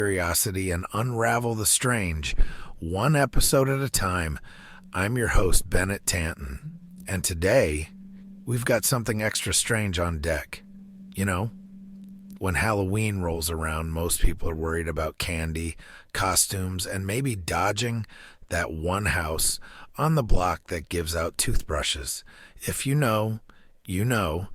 curiosity and unravel the strange, one episode at a time. I'm your host, Bennett Tanton, and today we've got something extra strange on deck. You know, when Halloween rolls around, most people are worried about candy, costumes, and maybe dodging that one house on the block that gives out toothbrushes. If you know, you know.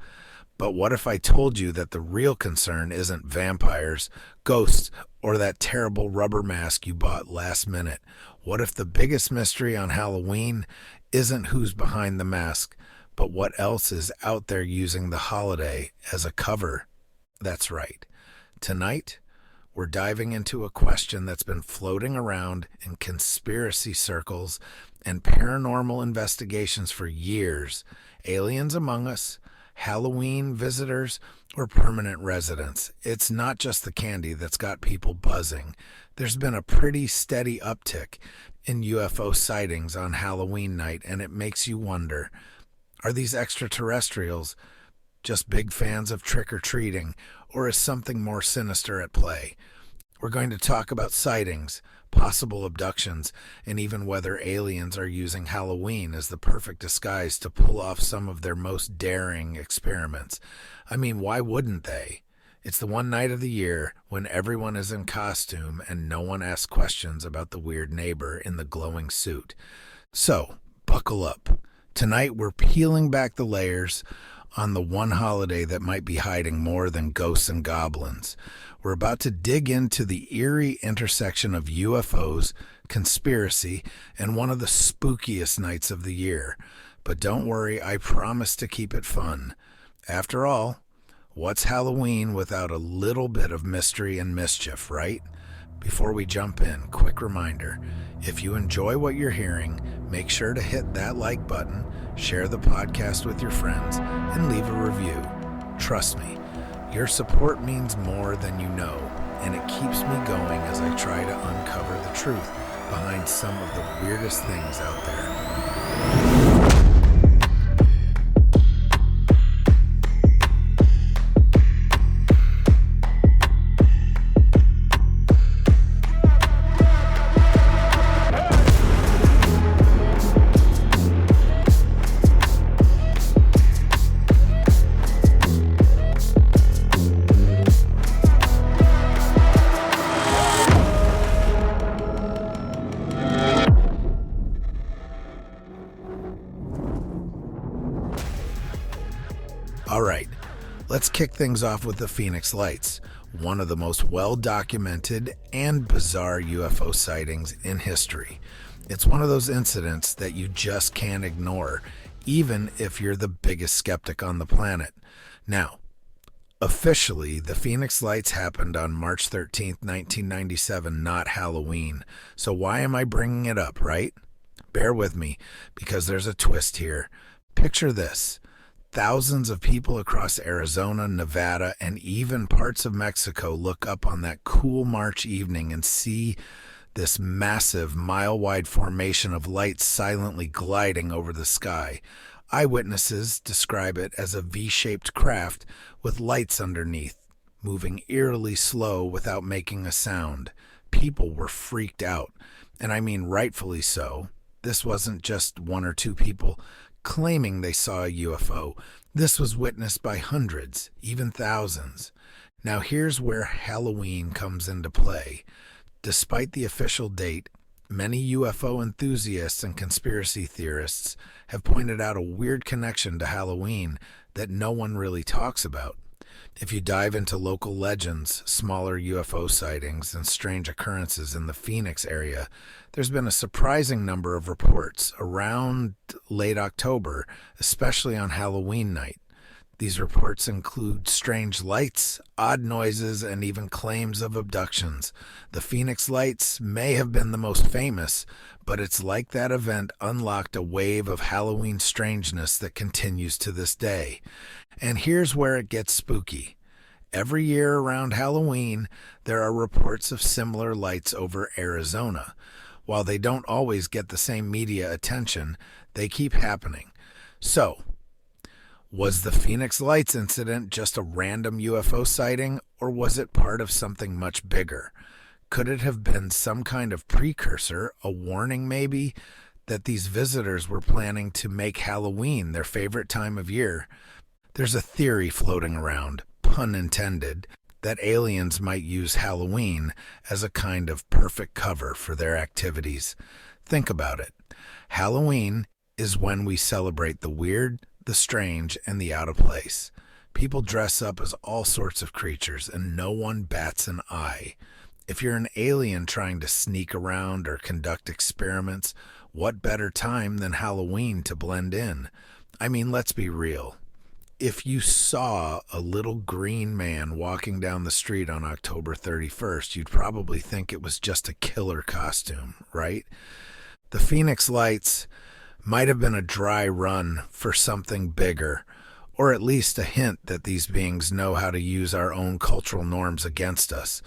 But what if I told you that the real concern isn't vampires, ghosts, or that terrible rubber mask you bought last minute? What if the biggest mystery on Halloween isn't who's behind the mask, but what else is out there using the holiday as a cover? That's right. Tonight, we're diving into a question that's been floating around in conspiracy circles and paranormal investigations for years. Aliens among us, Halloween visitors, or permanent residents. It's not just the candy that's got people buzzing. There's been a pretty steady uptick in UFO sightings on Halloween night, and it makes you wonder, are these extraterrestrials just big fans of trick-or-treating, or is something more sinister at play? We're going to talk about sightings, possible abductions, and even whether aliens are using Halloween as the perfect disguise to pull off some of their most daring experiments. I mean, why wouldn't they? It's the one night of the year when everyone is in costume and no one asks questions about the weird neighbor in the glowing suit. So, buckle up. Tonight we're peeling back the layers on the one holiday that might be hiding more than ghosts and goblins. We're about to dig into the eerie intersection of UFOs, conspiracy, and one of the spookiest nights of the year. But don't worry, I promise to keep it fun. After all, what's Halloween without a little bit of mystery and mischief, right? Before we jump in, quick reminder, if you enjoy what you're hearing, make sure to hit that like button, share the podcast with your friends, and leave a review. Trust me, your support means more than you know, and it keeps me going as I try to uncover the truth behind some of the weirdest things out there. All right, let's kick things off with the Phoenix Lights, one of the most well-documented and bizarre UFO sightings in history. It's one of those incidents that you just can't ignore, even if you're the biggest skeptic on the planet. Now, officially, the Phoenix Lights happened on March 13th, 1997, not Halloween. So why am I bringing it up, right? Bear with me, because there's a twist here. Picture this. Thousands of people across Arizona, Nevada, and even parts of Mexico look up on that cool March evening and see this massive mile-wide formation of lights silently gliding over the sky. Eyewitnesses describe it as a V-shaped craft with lights underneath, moving eerily slow without making a sound. People were freaked out, and I mean rightfully so. This wasn't just one or two people claiming they saw a UFO. This was witnessed by hundreds, even thousands. Now here's where Halloween comes into play. Despite the official date, many UFO enthusiasts and conspiracy theorists have pointed out a weird connection to Halloween that no one really talks about. If you dive into local legends, smaller UFO sightings, and strange occurrences in the Phoenix area, there's been a surprising number of reports around late October, especially on Halloween night. These reports include strange lights, odd noises, and even claims of abductions. The Phoenix Lights may have been the most famous, but it's like that event unlocked a wave of Halloween strangeness that continues to this day. And here's where it gets spooky. Every year around Halloween, there are reports of similar lights over Arizona. While they don't always get the same media attention, they keep happening. So, was the Phoenix Lights incident just a random UFO sighting, or was it part of something much bigger? Could it have been some kind of precursor, a warning maybe, that these visitors were planning to make Halloween their favorite time of year? There's a theory floating around, pun intended, that aliens might use Halloween as a kind of perfect cover for their activities. Think about it. Halloween is when we celebrate the weird, the strange, and the out of place. People dress up as all sorts of creatures, and no one bats an eye. If you're an alien trying to sneak around or conduct experiments, what better time than Halloween to blend in? I mean, let's be real. If you saw a little green man walking down the street on October 31st, you'd probably think it was just a killer costume, right? The Phoenix Lights might have been a dry run for something bigger, or at least a hint that these beings know how to use our own cultural norms against us.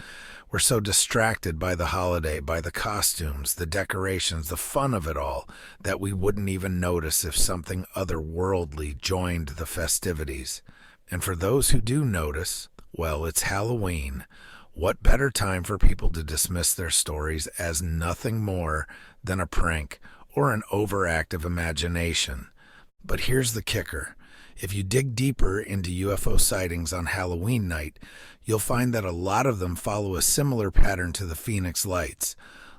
We're so distracted by the holiday, by the costumes, the decorations, the fun of it all, that we wouldn't even notice if something otherworldly joined the festivities. And for those who do notice, well, it's Halloween. What better time for people to dismiss their stories as nothing more than a prank or an overactive imagination? But here's the kicker. If you dig deeper into UFO sightings on Halloween night, you'll find that a lot of them follow a similar pattern to the Phoenix Lights.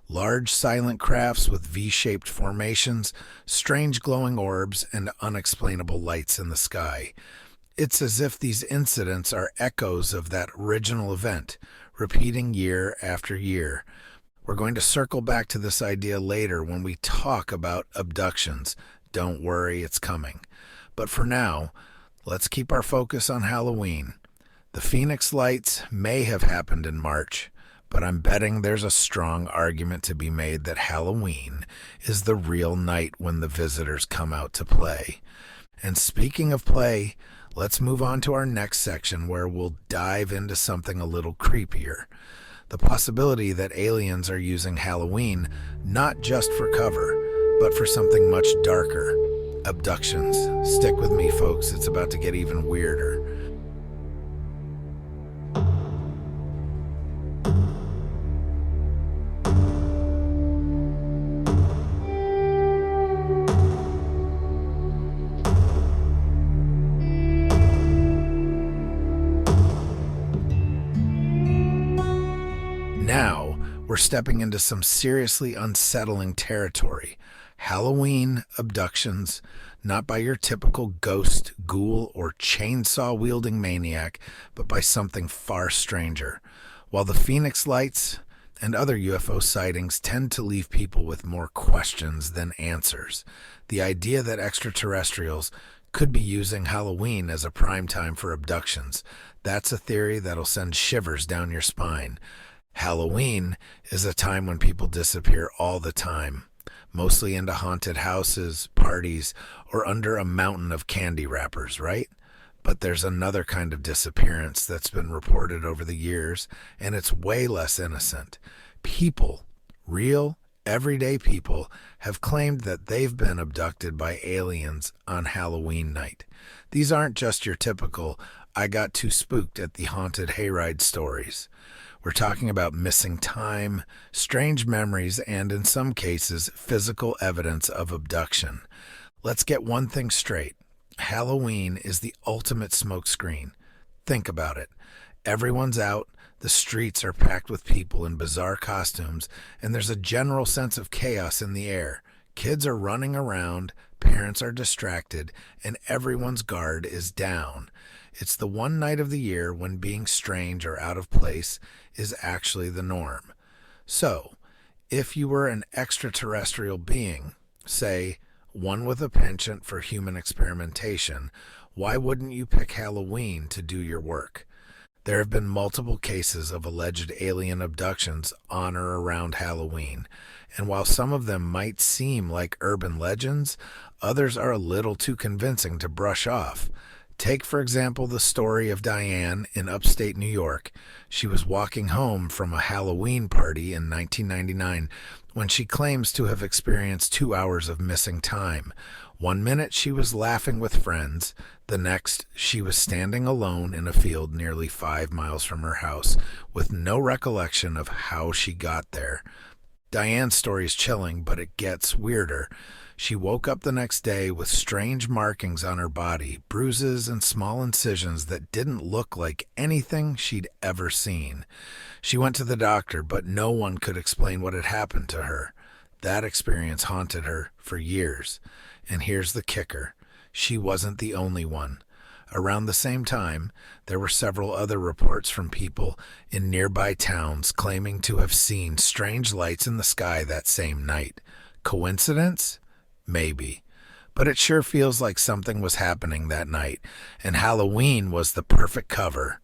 Large silent crafts with V-shaped formations, strange glowing orbs, and unexplainable lights in the sky. It's as if these incidents are echoes of that original event, repeating year after year. We're going to circle back to this idea later when we talk about abductions. Don't worry, it's coming. But for now, let's keep our focus on Halloween. The Phoenix Lights may have happened in March, but I'm betting there's a strong argument to be made that Halloween is the real night when the visitors come out to play. And speaking of play, let's move on to our next section where we'll dive into something a little creepier. The possibility that aliens are using Halloween not just for cover, but for something much darker. Abductions. Stick with me, folks. It's about to get even weirder. Now, we're stepping into some seriously unsettling territory. Halloween abductions, not by your typical ghost, ghoul, or chainsaw-wielding maniac, but by something far stranger. While the Phoenix Lights and other UFO sightings tend to leave people with more questions than answers, the idea that extraterrestrials could be using Halloween as a prime time for abductions, that's a theory that'll send shivers down your spine. Halloween is a time when people disappear all the time. Mostly into haunted houses, parties, or under a mountain of candy wrappers, right? But there's another kind of disappearance that's been reported over the years, and it's way less innocent. People, real, everyday people, have claimed that they've been abducted by aliens on Halloween night. These aren't just your typical, I got too spooked at the haunted hayride stories. We're talking about missing time, strange memories, and in some cases, physical evidence of abduction. Let's get one thing straight. Halloween is the ultimate smokescreen. Think about it. Everyone's out, the streets are packed with people in bizarre costumes, and there's a general sense of chaos in the air. Kids are running around, parents are distracted, and everyone's guard is down. It's the one night of the year when being strange or out of place is actually the norm. So, if you were an extraterrestrial being, say, one with a penchant for human experimentation, why wouldn't you pick Halloween to do your work? There have been multiple cases of alleged alien abductions on or around Halloween, and while some of them might seem like urban legends, others are a little too convincing to brush off. Take, for example, the story of Diane in upstate New York. She was walking home from a Halloween party in 1999 when she claims to have experienced 2 hours of missing time. One minute she was laughing with friends, the next she was standing alone in a field nearly 5 miles from her house with no recollection of how she got there. Diane's story is chilling, but it gets weirder. She woke up the next day with strange markings on her body, bruises and small incisions that didn't look like anything she'd ever seen. She went to the doctor, but no one could explain what had happened to her. That experience haunted her for years. And here's the kicker. She wasn't the only one. Around the same time, there were several other reports from people in nearby towns claiming to have seen strange lights in the sky that same night. Coincidence? Maybe. But it sure feels like something was happening that night, and Halloween was the perfect cover.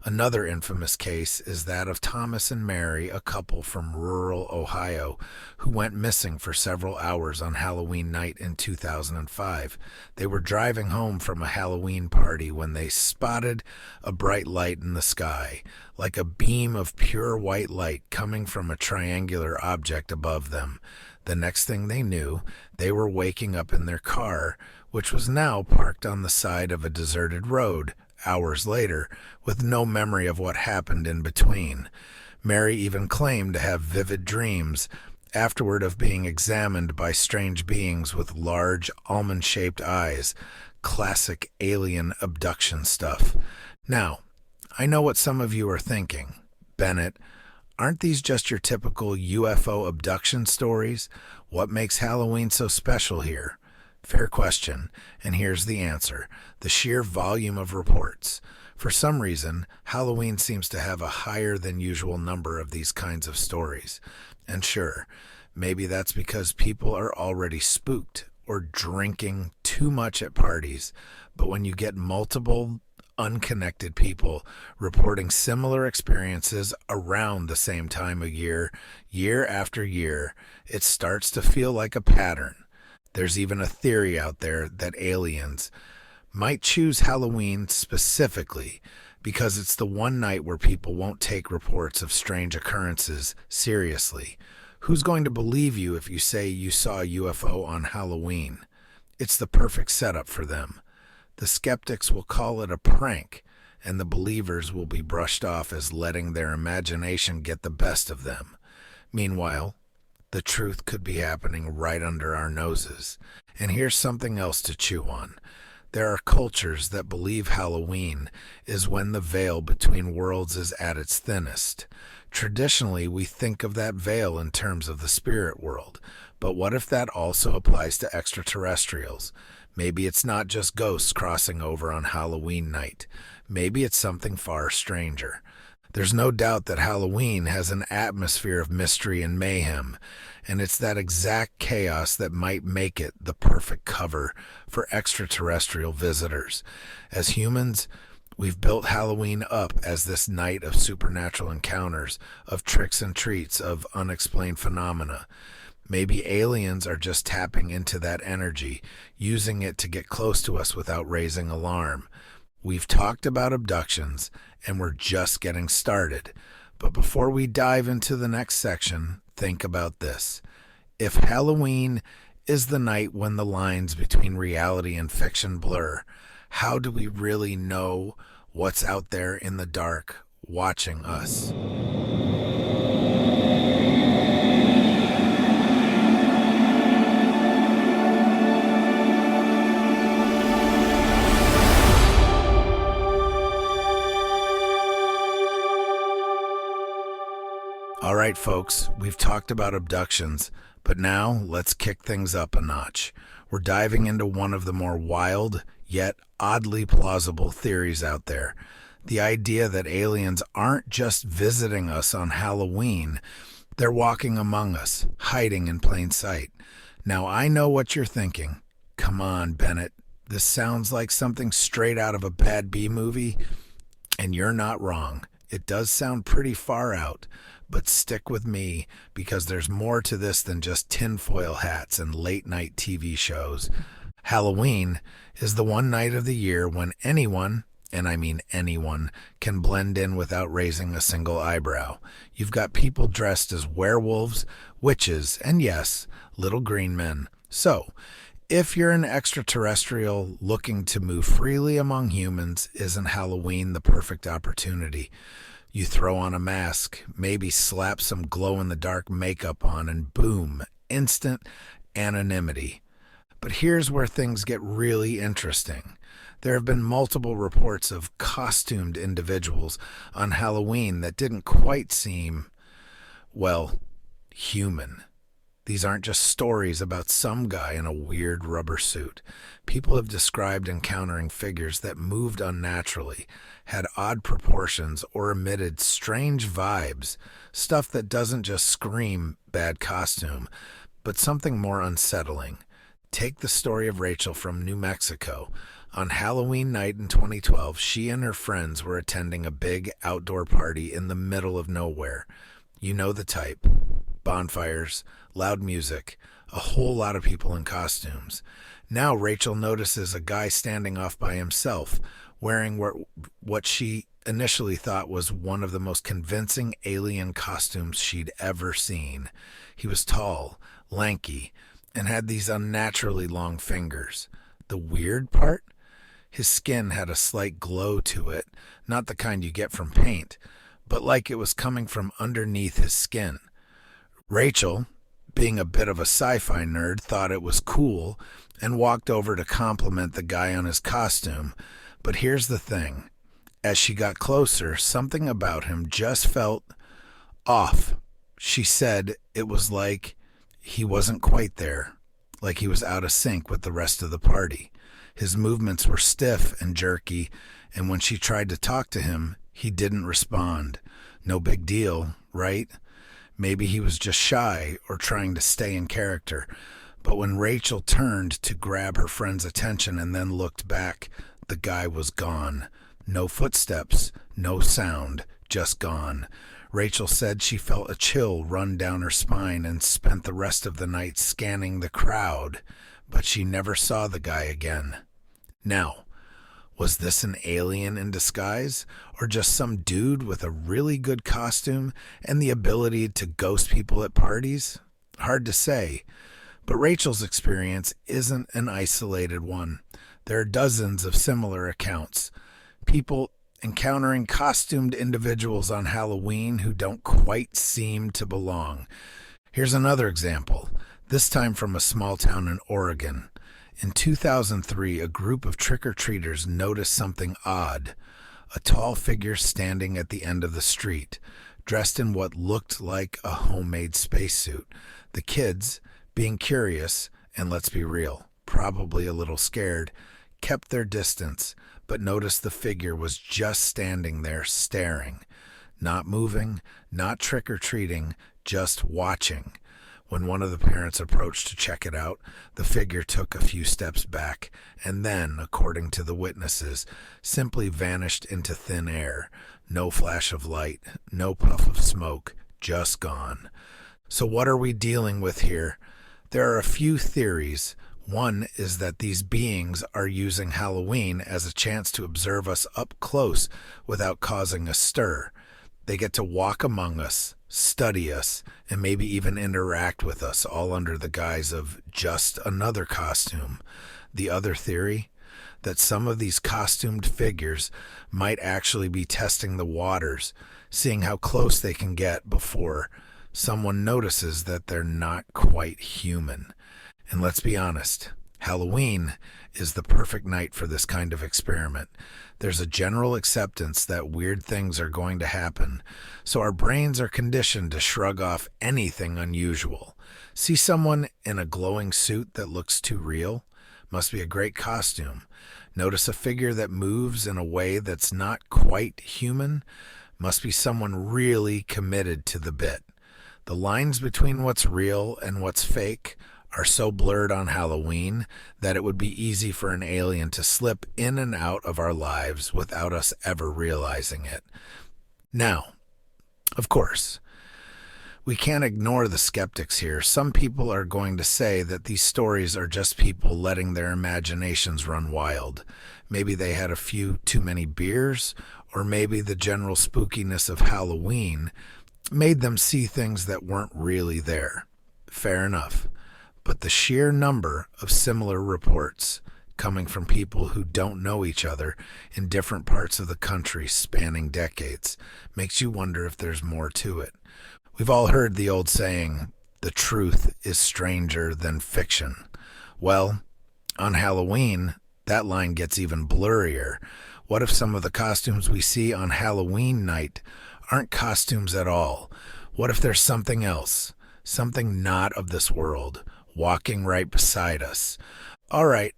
Another infamous case is that of Thomas and Mary, a couple from rural Ohio, who went missing for several hours on Halloween night in 2005. They were driving home from a Halloween party when they spotted a bright light in the sky, like a beam of pure white light coming from a triangular object above them. The next thing they knew, they were waking up in their car, which was now parked on the side of a deserted road, hours later, with no memory of what happened in between. Mary even claimed to have vivid dreams afterward of being examined by strange beings with large almond-shaped eyes. Classic alien abduction stuff. Now, I know what some of you are thinking. Bennett, aren't these just your typical UFO abduction stories? What makes Halloween so special here? Fair question, and here's the answer. The sheer volume of reports. For some reason, Halloween seems to have a higher than usual number of these kinds of stories. And sure, maybe that's because people are already spooked or drinking too much at parties. But when you get multiple unconnected people reporting similar experiences around the same time of year, year after year, it starts to feel like a pattern. There's even a theory out there that aliens might choose Halloween specifically because it's the one night where people won't take reports of strange occurrences seriously. Who's going to believe you if you say you saw a UFO on Halloween? It's the perfect setup for them. The skeptics will call it a prank, and the believers will be brushed off as letting their imagination get the best of them. Meanwhile, the truth could be happening right under our noses. And here's something else to chew on. There are cultures that believe Halloween is when the veil between worlds is at its thinnest. Traditionally, we think of that veil in terms of the spirit world. But what if that also applies to extraterrestrials? Maybe it's not just ghosts crossing over on Halloween night. Maybe it's something far stranger. There's no doubt that Halloween has an atmosphere of mystery and mayhem, and it's that exact chaos that might make it the perfect cover for extraterrestrial visitors. As humans, we've built Halloween up as this night of supernatural encounters, of tricks and treats, of unexplained phenomena. Maybe aliens are just tapping into that energy, using it to get close to us without raising alarm. We've talked about abductions, and we're just getting started. But before we dive into the next section, think about this. If Halloween is the night when the lines between reality and fiction blur, how do we really know what's out there in the dark watching us? All right, folks, we've talked about abductions, but now let's kick things up a notch. We're diving into one of the more wild, yet oddly plausible theories out there. The idea that aliens aren't just visiting us on Halloween, they're walking among us, hiding in plain sight. Now, I know what you're thinking. Come on, Bennett. This sounds like something straight out of a bad B movie, and you're not wrong. It does sound pretty far out. But stick with me because there's more to this than just tinfoil hats and late-night TV shows. Halloween is the one night of the year when anyone, and I mean anyone, can blend in without raising a single eyebrow. You've got people dressed as werewolves, witches, and yes, little green men. So, If you're an extraterrestrial looking to move freely among humans, isn't Halloween the perfect opportunity? You throw on a mask, maybe slap some glow-in-the-dark makeup on, and boom, instant anonymity. But here's where things get really interesting. There have been multiple reports of costumed individuals on Halloween that didn't quite seem, well, human. These aren't just stories about some guy in a weird rubber suit. People have described encountering figures that moved unnaturally, had odd proportions, or emitted strange vibes, stuff that doesn't just scream bad costume, but something more unsettling. Take the story of Rachel from New Mexico. On Halloween night in 2012, she and her friends were attending a big outdoor party in the middle of nowhere. You know the type. Bonfires, loud music, a whole lot of people in costumes. Now Rachel notices a guy standing off by himself, wearing what she initially thought was one of the most convincing alien costumes she'd ever seen. He was tall, lanky, and had these unnaturally long fingers. The weird part? His skin had a slight glow to it, not the kind you get from paint, but like it was coming from underneath his skin. Rachel, being a bit of a sci-fi nerd, thought it was cool and walked over to compliment the guy on his costume. But here's the thing. As she got closer, something about him just felt off. She said it was like he wasn't quite there, like he was out of sync with the rest of the party. His movements were stiff and jerky, and when she tried to talk to him, he didn't respond. No big deal, right? Maybe he was just shy or trying to stay in character. But when Rachel turned to grab her friend's attention and then looked back, the guy was gone. No footsteps, no sound, just gone. Rachel said she felt a chill run down her spine and spent the rest of the night scanning the crowd, but she never saw the guy again. Now, was this an alien in disguise, or just some dude with a really good costume and the ability to ghost people at parties? Hard to say, but Rachel's experience isn't an isolated one. There are dozens of similar accounts. People encountering costumed individuals on Halloween who don't quite seem to belong. Here's another example, this time from a small town in Oregon. In 2003, a group of trick-or-treaters noticed something odd. A tall figure standing at the end of the street, dressed in what looked like a homemade spacesuit. The kids, being curious, and let's be real, probably a little scared, kept their distance, but noticed the figure was just standing there staring. Not moving, not trick-or-treating, just watching. When one of the parents approached to check it out, the figure took a few steps back and then, according to the witnesses, simply vanished into thin air. No flash of light, no puff of smoke, just gone. So what are we dealing with here? There are a few theories. One is that these beings are using Halloween as a chance to observe us up close without causing a stir. They get to walk among us, study us, and maybe even interact with us, all under the guise of just another costume. The other theory? That some of these costumed figures might actually be testing the waters, seeing how close they can get before someone notices that they're not quite human. And let's be honest, Halloween is the perfect night for this kind of experiment. There's a general acceptance that weird things are going to happen, so our brains are conditioned to shrug off anything unusual. See someone in a glowing suit that looks too real? Must be a great costume. Notice a figure that moves in a way that's not quite human? Must be someone really committed to the bit. The lines between what's real and what's fake are so blurred on Halloween that it would be easy for an alien to slip in and out of our lives without us ever realizing it. Now, of course, we can't ignore the skeptics here. Some people are going to say that these stories are just people letting their imaginations run wild. Maybe they had a few too many beers, or maybe the general spookiness of Halloween made them see things that weren't really there. Fair enough. but the sheer number of similar reports coming from people who don't know each other in different parts of the country spanning decades makes you wonder if there's more to it. We've all heard the old saying, the truth is stranger than fiction. Well, on Halloween, that line gets even blurrier. What if some of the costumes we see on Halloween night aren't costumes at all? What if there's something else, something not of this world, walking right beside us? All right,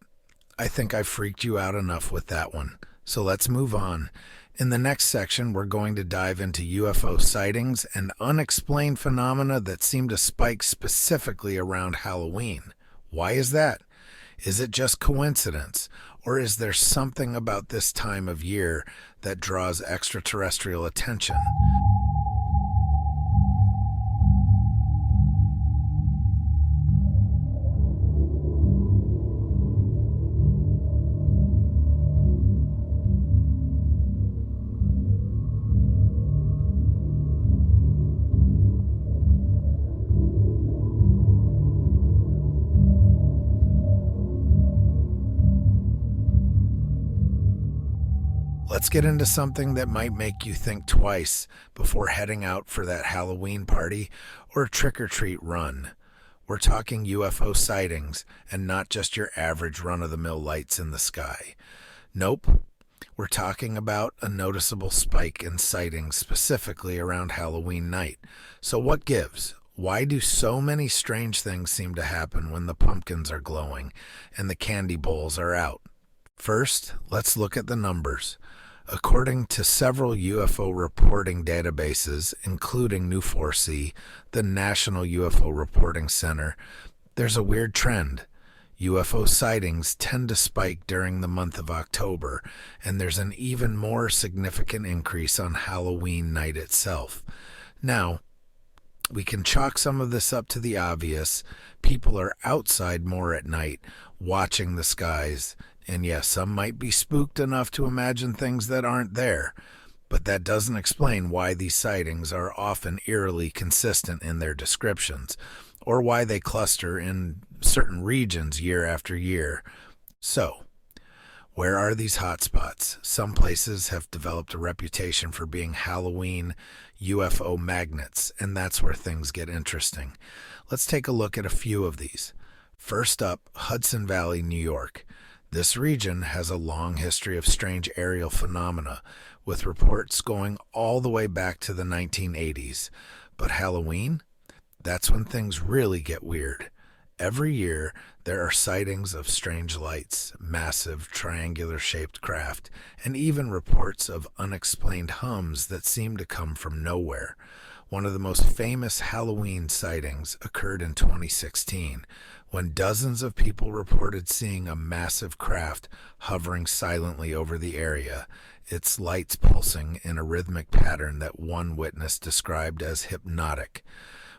I think I freaked you out enough with that one, so let's move on. In the next section, we're going to dive into UFO sightings and unexplained phenomena that seem to spike specifically around Halloween. Why is that? Is it just coincidence, or is there something about this time of year that draws extraterrestrial attention? Let's get into something that might make you think twice before heading out for that Halloween party or trick-or-treat run. We're talking UFO sightings and not just your average run-of-the-mill lights in the sky. Nope, we're talking about a noticeable spike in sightings specifically around Halloween night. So what gives? Why do so many strange things seem to happen when the pumpkins are glowing and the candy bowls are out? First, let's look at the numbers. According to several UFO reporting databases, including New4C, the National UFO Reporting Center, there's a weird trend. UFO sightings tend to spike during the month of October, and there's an even more significant increase on Halloween night itself. Now, we can chalk some of this up to the obvious. People are outside more at night, watching the skies. And yes, some might be spooked enough to imagine things that aren't there, but that doesn't explain why these sightings are often eerily consistent in their descriptions, or why they cluster in certain regions year after year. So, where are these hotspots? Some places have developed a reputation for being Halloween UFO magnets, and that's where things get interesting. Let's take a look at a few of these. First up, Hudson Valley, New York. This region has a long history of strange aerial phenomena, with reports going all the way back to the 1980s. But Halloween? That's when things really get weird. Every year, there are sightings of strange lights, massive triangular-shaped craft, and even reports of unexplained hums that seem to come from nowhere. One of the most famous Halloween sightings occurred in 2016, when dozens of people reported seeing a massive craft hovering silently over the area, its lights pulsing in a rhythmic pattern that one witness described as hypnotic.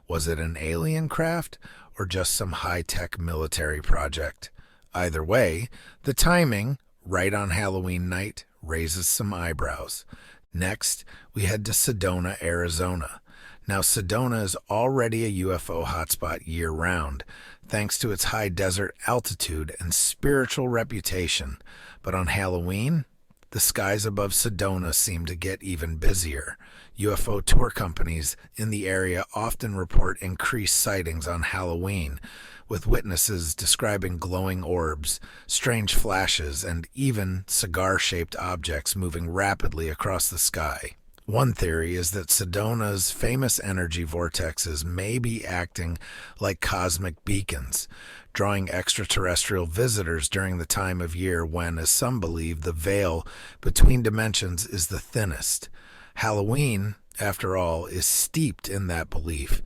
Was it an alien craft or just some high-tech military project? Either way, the timing, right on Halloween night, raises some eyebrows. Next, we head to Sedona, Arizona. Now, Sedona is already a UFO hotspot year-round, thanks to its high desert altitude and spiritual reputation. But on Halloween, the skies above Sedona seem to get even busier. UFO tour companies in the area often report increased sightings on Halloween, with witnesses describing glowing orbs, strange flashes, and even cigar-shaped objects moving rapidly across the sky. One theory is that Sedona's famous energy vortexes may be acting like cosmic beacons, drawing extraterrestrial visitors during the time of year when, as some believe, the veil between dimensions is the thinnest. Halloween, after all, is steeped in that belief.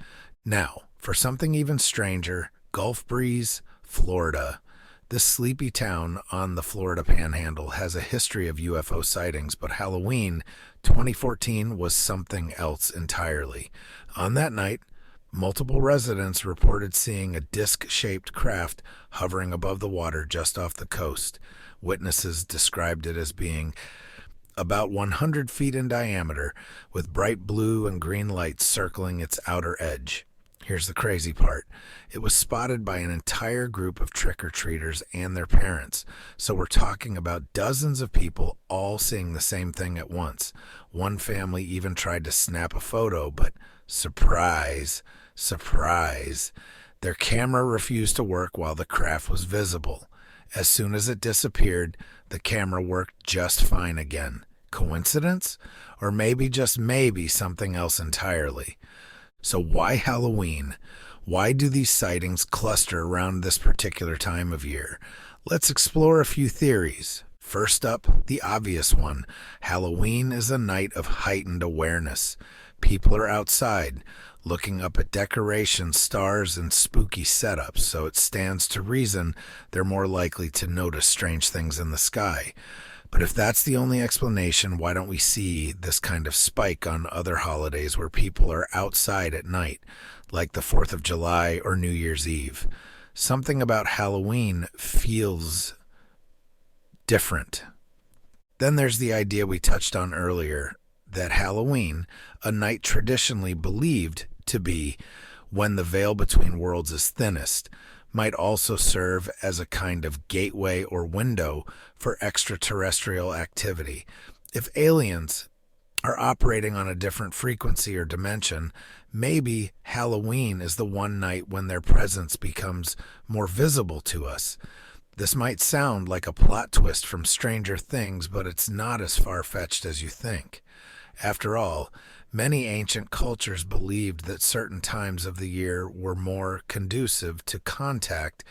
Now, for something even stranger, Gulf Breeze, Florida. This sleepy town on the Florida Panhandle has a history of UFO sightings, but Halloween 2014 was something else entirely. On that night, multiple residents reported seeing a disc-shaped craft hovering above the water just off the coast. Witnesses described it as being about 100 feet in diameter, with bright blue and green lights circling its outer edge. Here's the crazy part. It was spotted by an entire group of trick-or-treaters and their parents. So we're talking about dozens of people all seeing the same thing at once. One family even tried to snap a photo, but surprise, surprise, their camera refused to work while the craft was visible. As soon as it disappeared, the camera worked just fine again. Coincidence? Or maybe, just maybe, something else entirely. So why Halloween? Why do these sightings cluster around this particular time of year? Let's explore a few theories. First up, the obvious one. Halloween is a night of heightened awareness. People are outside, looking up at decorations, stars, and spooky setups, so it stands to reason they're more likely to notice strange things in the sky. But if that's the only explanation, why don't we see this kind of spike on other holidays where people are outside at night, like the 4th of July or New Year's Eve? Something about Halloween feels different. Then there's the idea we touched on earlier, that Halloween, a night traditionally believed to be when the veil between worlds is thinnest, might also serve as a kind of gateway or window for extraterrestrial activity. If aliens are operating on a different frequency or dimension, maybe Halloween is the one night when their presence becomes more visible to us. This might sound like a plot twist from Stranger Things, but it's not as far-fetched as you think. After all, many ancient cultures believed that certain times of the year were more conducive to contact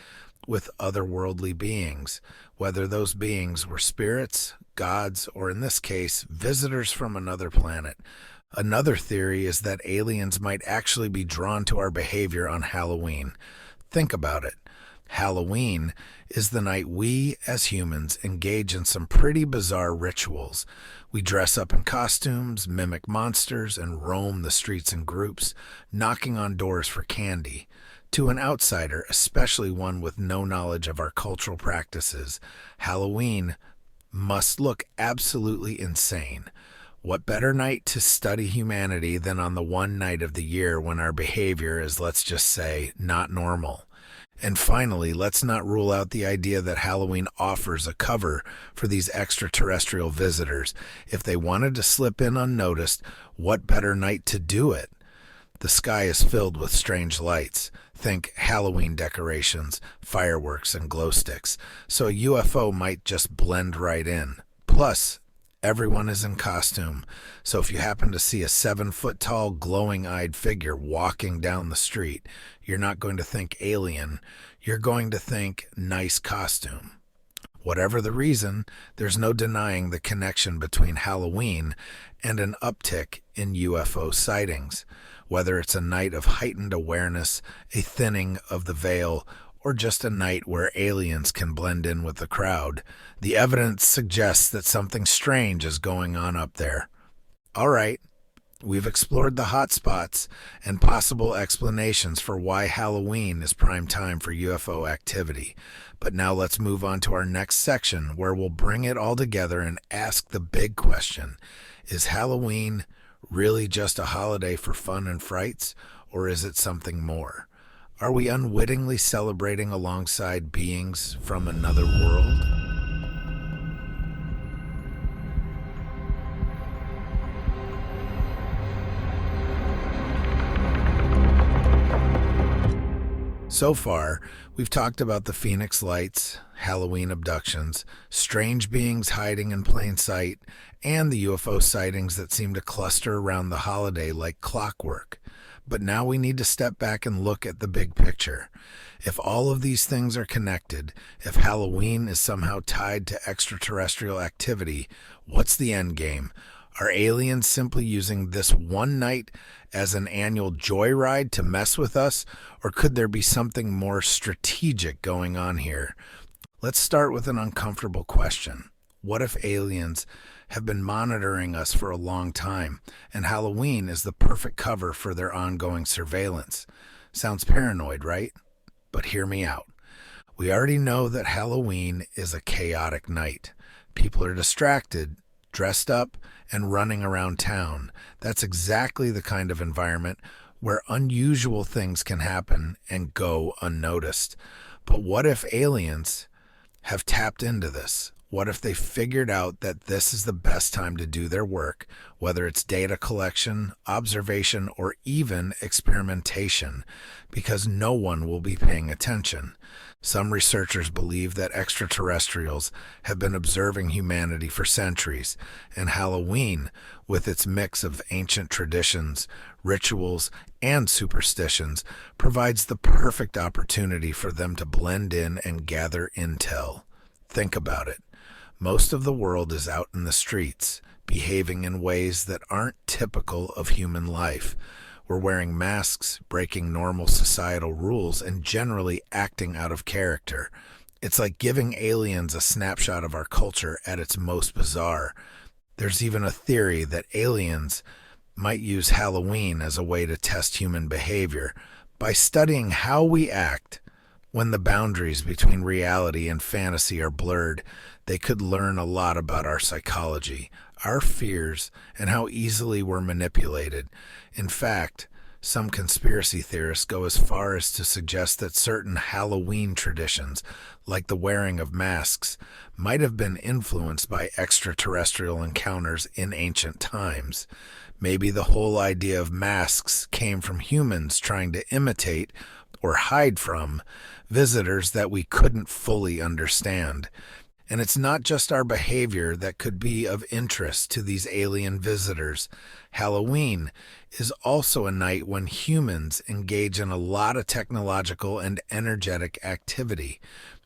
with otherworldly beings, whether those beings were spirits, gods, or in this case, visitors from another planet. Another theory is that aliens might actually be drawn to our behavior on Halloween. Think about it. Halloween is the night we, as humans, engage in some pretty bizarre rituals. We dress up in costumes, mimic monsters, and roam the streets in groups, knocking on doors for candy. To an outsider, especially one with no knowledge of our cultural practices, Halloween must look absolutely insane. What better night to study humanity than on the one night of the year when our behavior is, let's just say, not normal? And finally, let's not rule out the idea that Halloween offers a cover for these extraterrestrial visitors. If they wanted to slip in unnoticed, what better night to do it? The sky is filled with strange lights. Think Halloween decorations, fireworks, and glow sticks. So a UFO might just blend right in. Plus, everyone is in costume, so if you happen to see a 7-foot-tall, glowing-eyed figure walking down the street, you're not going to think alien, you're going to think nice costume. Whatever the reason, there's no denying the connection between Halloween and an uptick in UFO sightings. Whether it's a night of heightened awareness, a thinning of the veil, or just a night where aliens can blend in with the crowd, the evidence suggests that something strange is going on up there. All right, we've explored the hot spots and possible explanations for why Halloween is prime time for UFO activity. But now let's move on to our next section, where we'll bring it all together and ask the big question. Is Halloween really just a holiday for fun and frights, or is it something more? Are we unwittingly celebrating alongside beings from another world? So far, we've talked about the Phoenix Lights, Halloween abductions, strange beings hiding in plain sight, and the UFO sightings that seem to cluster around the holiday like clockwork. But now we need to step back and look at the big picture. If all of these things are connected, if Halloween is somehow tied to extraterrestrial activity, what's the end game? Are aliens simply using this one night as an annual joyride to mess with us, or could there be something more strategic going on here? Let's start with an uncomfortable question. What if aliens have been monitoring us for a long time, and Halloween is the perfect cover for their ongoing surveillance? Sounds paranoid, right? But hear me out. We already know that Halloween is a chaotic night. People are distracted, dressed up, and running around town. That's exactly the kind of environment where unusual things can happen and go unnoticed. But what if aliens have tapped into this? What if they figured out that this is the best time to do their work, whether it's data collection, observation, or even experimentation, because no one will be paying attention? Some researchers believe that extraterrestrials have been observing humanity for centuries, and Halloween, with its mix of ancient traditions, rituals, and superstitions, provides the perfect opportunity for them to blend in and gather intel. Think about it. Most of the world is out in the streets, behaving in ways that aren't typical of human life. We're wearing masks, breaking normal societal rules, and generally acting out of character. It's like giving aliens a snapshot of our culture at its most bizarre. There's even a theory that aliens might use Halloween as a way to test human behavior. By studying how we act when the boundaries between reality and fantasy are blurred, they could learn a lot about our psychology, our fears, and how easily we're manipulated. In fact, some conspiracy theorists go as far as to suggest that certain Halloween traditions, like the wearing of masks, might have been influenced by extraterrestrial encounters in ancient times. Maybe the whole idea of masks came from humans trying to imitate or hide from visitors that we couldn't fully understand. And it's not just our behavior that could be of interest to these alien visitors. Halloween is also a night when humans engage in a lot of technological and energetic activity.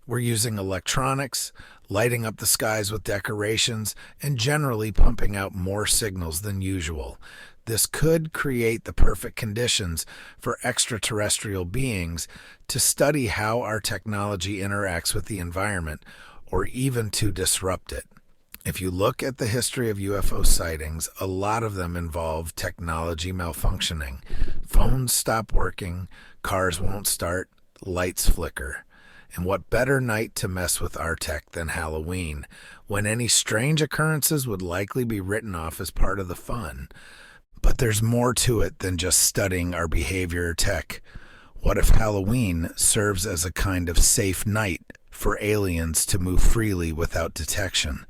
We're using electronics, lighting up the skies with decorations, and generally pumping out more signals than usual. This could create the perfect conditions for extraterrestrial beings to study how our technology interacts with the environment, or even to disrupt it. If you look at the history of UFO sightings, a lot of them involve technology malfunctioning. Phones stop working, cars won't start, lights flicker. And what better night to mess with our tech than Halloween, when any strange occurrences would likely be written off as part of the fun. But there's more to it than just studying our behavior or tech. What if Halloween serves as a kind of safe night for aliens to move freely without detection?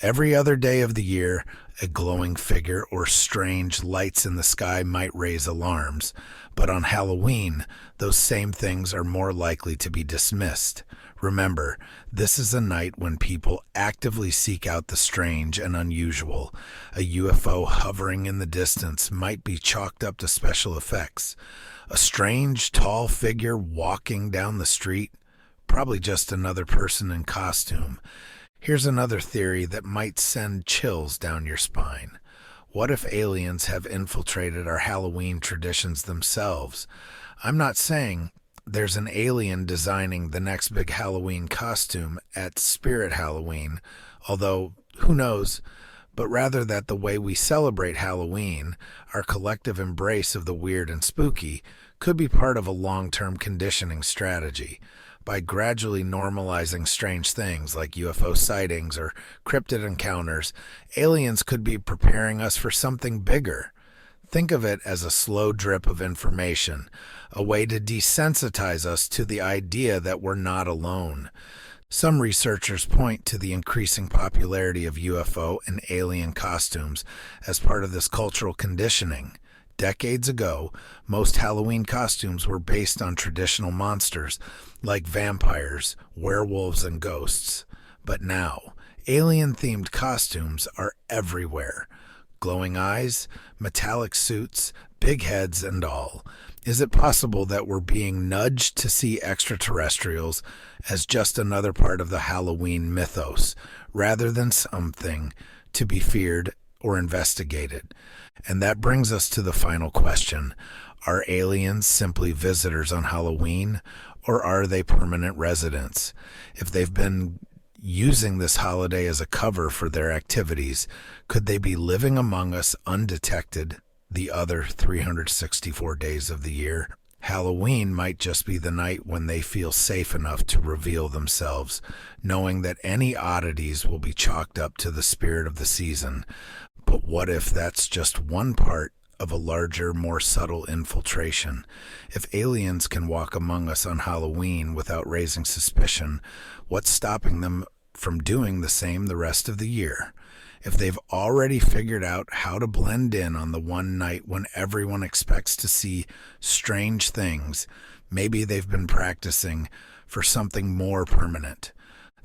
Every other day of the year, a glowing figure or strange lights in the sky might raise alarms. But on Halloween, those same things are more likely to be dismissed. Remember, this is a night when people actively seek out the strange and unusual. A UFO hovering in the distance might be chalked up to special effects. A strange, tall figure walking down the street, probably just another person in costume. Here's another theory that might send chills down your spine. What if aliens have infiltrated our Halloween traditions themselves? I'm not saying there's an alien designing the next big Halloween costume at Spirit Halloween, although who knows, but rather that the way we celebrate Halloween, our collective embrace of the weird and spooky, could be part of a long-term conditioning strategy. By gradually normalizing strange things like UFO sightings or cryptid encounters, aliens could be preparing us for something bigger. Think of it as a slow drip of information, a way to desensitize us to the idea that we're not alone. Some researchers point to the increasing popularity of UFO and alien costumes as part of this cultural conditioning. Decades ago, most Halloween costumes were based on traditional monsters like vampires, werewolves, and ghosts. But now, alien-themed costumes are everywhere. Glowing eyes, metallic suits, big heads, and all. Is it possible that we're being nudged to see extraterrestrials as just another part of the Halloween mythos, rather than something to be feared or investigated? And that brings us to the final question. Are aliens simply visitors on Halloween, or are they permanent residents? If they've been using this holiday as a cover for their activities, could they be living among us undetected the other 364 days of the year? Halloween might just be the night when they feel safe enough to reveal themselves, knowing that any oddities will be chalked up to the spirit of the season. But what if that's just one part of a larger, more subtle infiltration. If aliens can walk among us on Halloween without raising suspicion, what's stopping them from doing the same the rest of the year? If they've already figured out how to blend in on the one night when everyone expects to see strange things, maybe they've been practicing for something more permanent.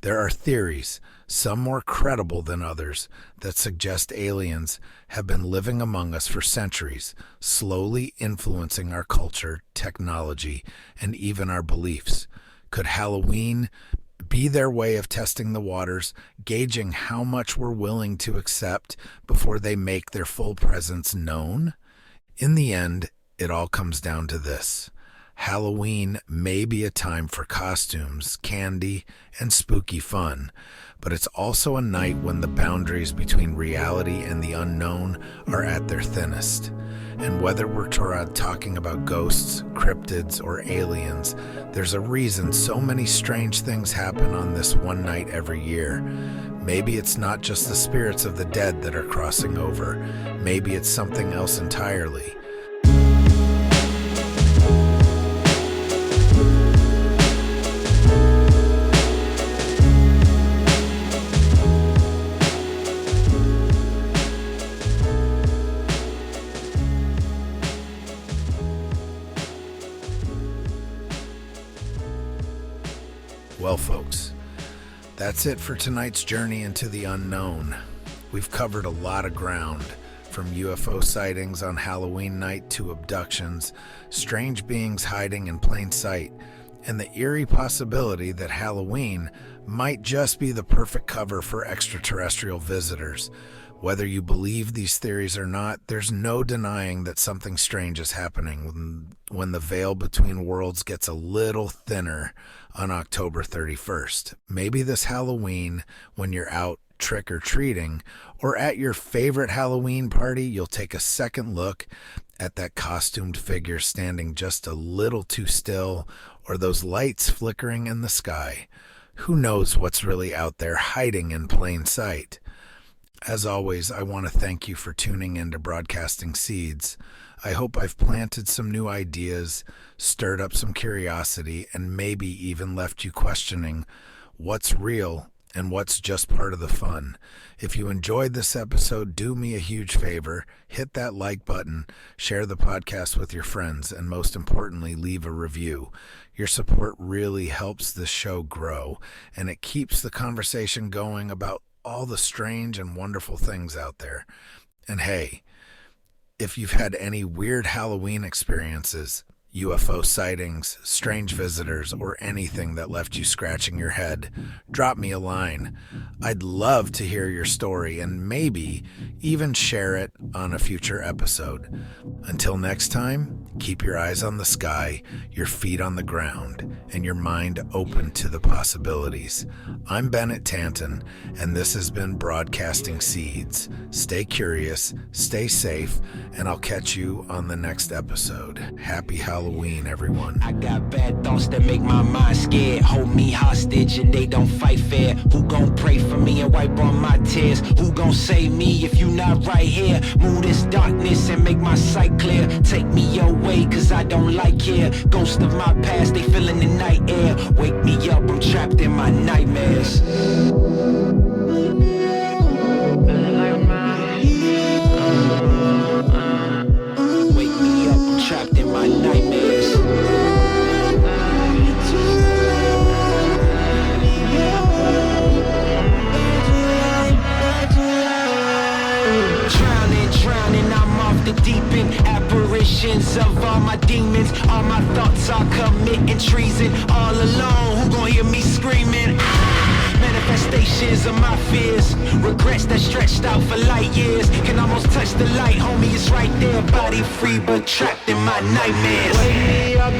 There are theories, some more credible than others, that suggest aliens have been living among us for centuries, slowly influencing our culture, technology, and even our beliefs. Could Halloween be their way of testing the waters, gauging how much we're willing to accept before they make their full presence known? In the end, it all comes down to this. Halloween may be a time for costumes, candy, and spooky fun, but it's also a night when the boundaries between reality and the unknown are at their thinnest. And whether we're talking about ghosts, cryptids, or aliens, there's a reason so many strange things happen on this one night every year. Maybe it's not just the spirits of the dead that are crossing over. Maybe it's something else entirely. Well, folks, that's it for tonight's journey into the unknown. We've covered a lot of ground, from UFO sightings on Halloween night to abductions, strange beings hiding in plain sight, and the eerie possibility that Halloween might just be the perfect cover for extraterrestrial visitors. Whether you believe these theories or not, there's no denying that something strange is happening when the veil between worlds gets a little thinner on October 31st. Maybe this Halloween, when you're out trick-or-treating or at your favorite Halloween party, you'll take a second look at that costumed figure standing just a little too still, or those lights flickering in the sky. Who knows what's really out there hiding in plain sight? As always, I want to thank you for tuning in to Broadcasting Seeds. I hope I've planted some new ideas, stirred up some curiosity, and maybe even left you questioning what's real and what's just part of the fun. If you enjoyed this episode, do me a huge favor, hit that like button, share the podcast with your friends, and most importantly, leave a review. Your support really helps this show grow, and it keeps the conversation going about all the strange and wonderful things out there. And hey, if you've had any weird Halloween experiences, UFO sightings, strange visitors, or anything that left you scratching your head, drop me a line. I'd love to hear your story and maybe even share it on a future episode. Until next time, keep your eyes on the sky, your feet on the ground, and your mind open to the possibilities. I'm Bennett Tanton, and this has been Broadcasting Seeds. Stay curious, stay safe, and I'll catch you on the next episode. Happy Halloween, everyone. I got bad thoughts that make my mind scared, hold me hostage and they don't fight fair. Who gon' pray for me and wipe on my tears? Who gon' save me if you not right here? Move this darkness and make my sight clear. Take me your way cause I don't like here. Ghosts of my past, they feeling the night air. Wake me up, I'm trapped in my nightmares. Wake me up, I'm trapped in my nightmares. Drowning, I'm off the deep end. Apparitions of all my demons. All my thoughts are committing treason. All alone, who gon' hear me screaming? Manifestations of my fears. Regrets that stretched out for light years. Can almost touch the light, homie, it's right there. Body free but trapped in my nightmares. Wake me up